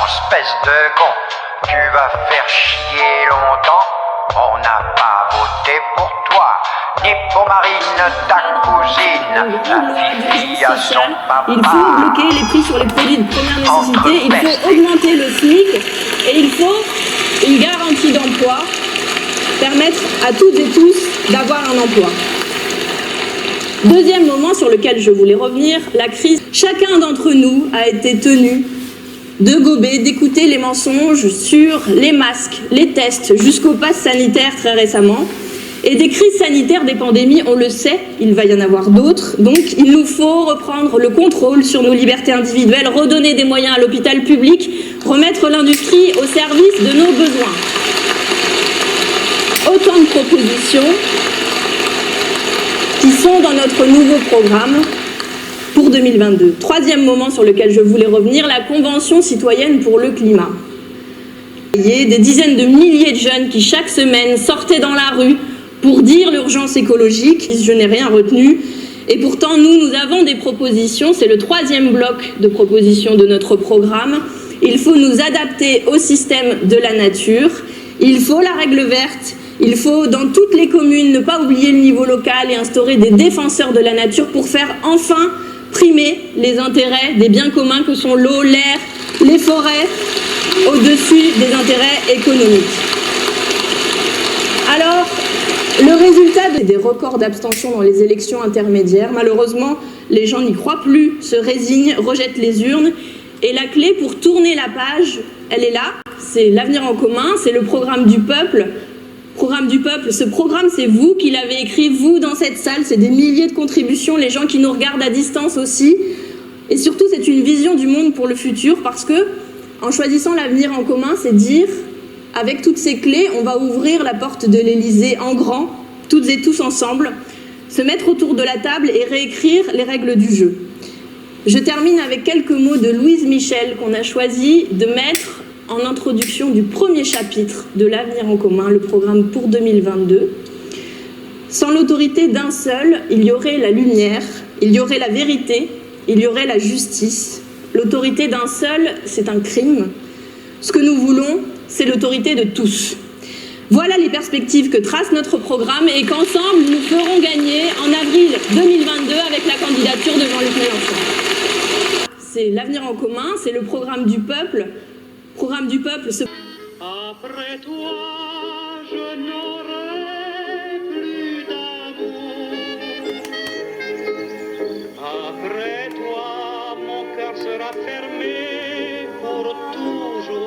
espèce de con, tu vas faire chier longtemps. On n'a pas voté pour toi, ni pour Marine, ta cousine, la fille à son papa. Il faut bloquer les prix sur les produits de première nécessité, il faut augmenter le SMIC et il faut une garantie d'emploi, permettre à toutes et tous d'avoir un emploi. Deuxième moment sur lequel je voulais revenir, la crise. Chacun d'entre nous a été tenu de gober, d'écouter les mensonges sur les masques, les tests, jusqu'au pass sanitaire très récemment. Et des crises sanitaires, des pandémies, on le sait, il va y en avoir d'autres. Donc il nous faut reprendre le contrôle sur nos libertés individuelles, redonner des moyens à l'hôpital public, remettre l'industrie au service de nos besoins. Autant de propositions qui sont dans notre nouveau programme pour 2022. Troisième moment sur lequel je voulais revenir, la Convention citoyenne pour le climat. Des dizaines de milliers de jeunes qui chaque semaine sortaient dans la rue pour dire l'urgence écologique. Je n'ai rien retenu. Et pourtant, nous avons des propositions. C'est le troisième bloc de propositions de notre programme. Il faut nous adapter au système de la nature. Il faut la règle verte. Il faut, dans toutes les communes, ne pas oublier le niveau local et instaurer des défenseurs de la nature pour faire enfin primer les intérêts des biens communs que sont l'eau, l'air, les forêts, au-dessus des intérêts économiques. Alors, le résultat des records d'abstention dans les élections intermédiaires, malheureusement, les gens n'y croient plus, se résignent, rejettent les urnes. Et la clé pour tourner la page, elle est là, c'est l'avenir en commun, c'est le programme du peuple. Ce programme, c'est vous qui l'avez écrit, vous dans cette salle, c'est des milliers de contributions, les gens qui nous regardent à distance aussi. Et surtout, c'est une vision du monde pour le futur parce que, en choisissant l'avenir en commun, c'est dire, avec toutes ces clés, on va ouvrir la porte de l'Élysée en grand, toutes et tous ensemble, se mettre autour de la table et réécrire les règles du jeu. Je termine avec quelques mots de Louise Michel qu'on a choisi de mettre en introduction du premier chapitre de l'avenir en commun, le programme pour 2022. Sans l'autorité d'un seul, il y aurait la lumière, il y aurait la vérité, il y aurait la justice. L'autorité d'un seul, c'est un crime. Ce que nous voulons, c'est l'autorité de tous. Voilà les perspectives que trace notre programme et qu'ensemble, nous ferons gagner en avril 2022 avec la candidature de Jean-Luc Mélenchon. C'est l'avenir en commun, c'est le programme du peuple. Programme du peuple. Après toi, je n'aurai plus d'amour. Après toi, mon cœur sera fermé pour toujours.